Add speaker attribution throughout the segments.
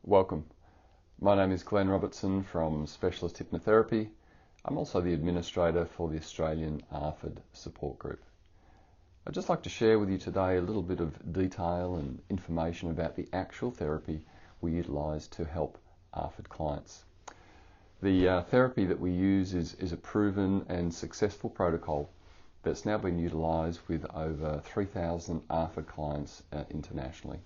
Speaker 1: Welcome. My name is Robertson from Specialist Hypnotherapy. I'm also the administrator for the Australian ARFID support group. I'd just like to share with you today a little bit of detail and information about the actual therapy we utilise to help ARFID clients. The therapy that we use is a proven and successful protocol that's now been utilised with over 3,000 ARFID clients internationally.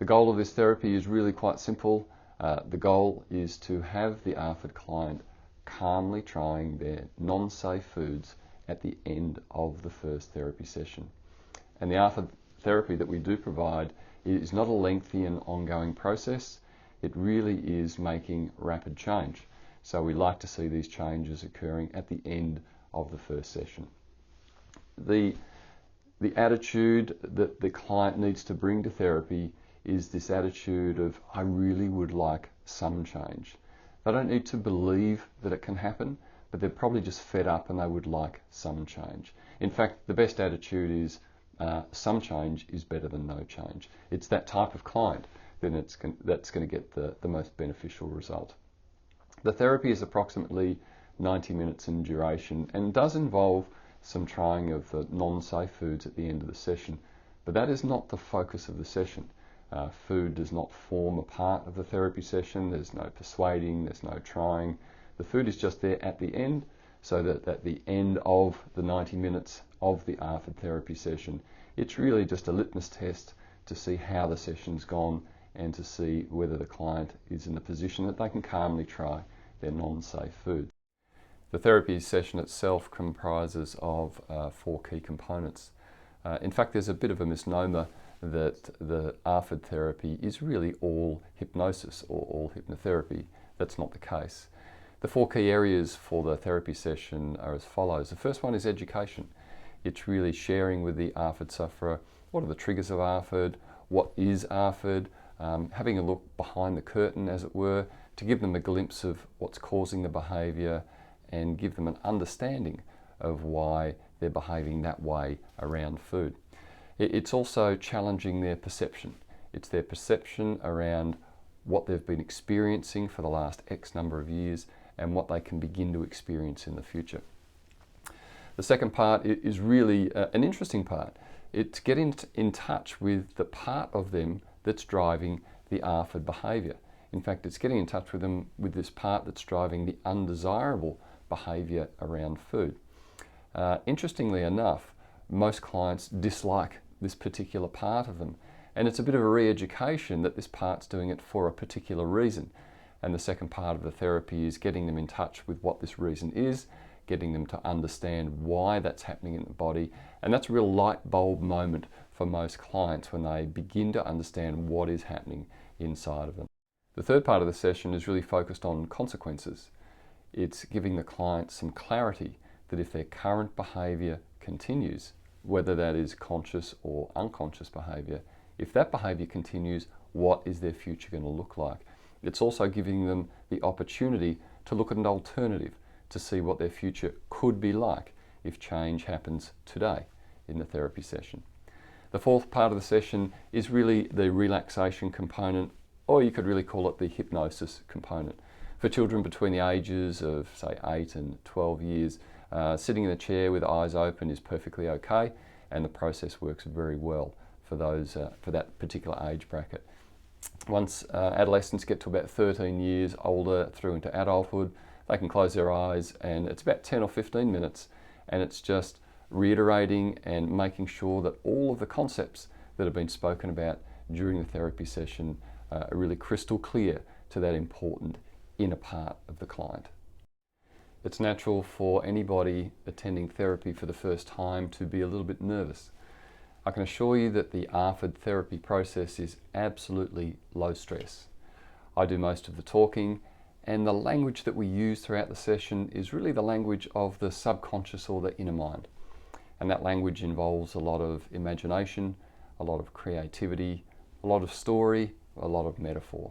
Speaker 1: The goal of this therapy is really quite simple. The goal is to have the ARFID client calmly trying their non-safe foods at the end of the first therapy session. And the ARFID therapy that we do provide is not a lengthy and ongoing process. It really is making rapid change. So we like to see these changes occurring at the end of the first session. The attitude that the client needs to bring to therapy is this attitude of, I really would like some change. They don't need to believe that it can happen, but they're probably just fed up and they would like some change. In fact, the best attitude is some change is better than no change. It's that type of client that's going to get the most beneficial result. The therapy is approximately 90 minutes in duration and does involve some trying of non-safe foods at the end of the session, but that is not the focus of the session. Food does not form a part of the therapy session. There's no persuading, there's no trying. The food is just there at the end, so that at the end of the 90 minutes of the ARFID therapy session, it's really just a litmus test to see how the session's gone and to see whether the client is in a position that they can calmly try their non-safe food. The therapy session itself comprises of 4 key components. In fact, there's a bit of a misnomer that the ARFID therapy is really all hypnosis or all hypnotherapy. That's not the case. The 4 key areas for the therapy session are as follows. The first one is education. It's really sharing with the ARFID sufferer what are the triggers of ARFID, what is ARFID, having a look behind the curtain, as it were, to give them a glimpse of what's causing the behaviour and give them an understanding of why they're behaving that way around food. It's also challenging their perception. It's their perception around what they've been experiencing for the last X number of years and what they can begin to experience in the future. The second part is really an interesting part. It's getting in touch with the part of them that's driving the ARFID behaviour. In fact, it's getting in touch with them with this part that's driving the undesirable behaviour around food. Interestingly enough, most clients dislike this particular part of them, and it's a bit of a re-education that this part's doing it for a particular reason. And the second part of the therapy is getting them in touch with what this reason is, getting them to understand why that's happening in the body, and that's a real light bulb moment for most clients when they begin to understand what is happening inside of them. The third part of the session is really focused on consequences. It's giving the client some clarity that if their current behaviour continues, whether that is conscious or unconscious behaviour, if that behaviour continues, what is their future going to look like? It's also giving them the opportunity to look at an alternative, to see what their future could be like if change happens today in the therapy session. The fourth part of the session is really the relaxation component, or you could really call it the hypnosis component. For children between the ages of, say, 8 and 12 years, sitting in a chair with eyes open is perfectly okay, and the process works very well for that particular age bracket. Once adolescents get to about 13 years older through into adulthood, they can close their eyes, and it's about 10 or 15 minutes, and it's just reiterating and making sure that all of the concepts that have been spoken about during the therapy session are really crystal clear to that important inner part of the client. It's natural for anybody attending therapy for the first time to be a little bit nervous. I can assure you that the ARFID therapy process is absolutely low stress. I do most of the talking, and the language that we use throughout the session is really the language of the subconscious or the inner mind. And that language involves a lot of imagination, a lot of creativity, a lot of story, a lot of metaphor.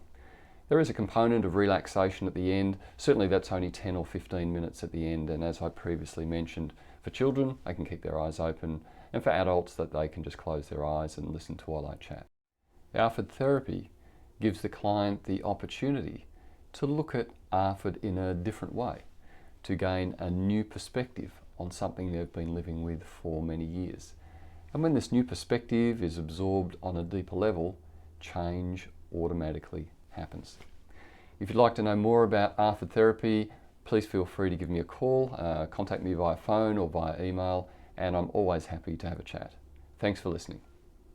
Speaker 1: There is a component of relaxation at the end. Certainly that's only 10 or 15 minutes at the end, and as I previously mentioned, for children they can keep their eyes open, and for adults that they can just close their eyes and listen to while I chat. The ARFID therapy gives the client the opportunity to look at ARFID in a different way, to gain a new perspective on something they've been living with for many years. And when this new perspective is absorbed on a deeper level, change automatically happens. If you'd like to know more about ARFID therapy, please feel free to give me a call, contact me via phone or via email, and I'm always happy to have a chat. Thanks for listening.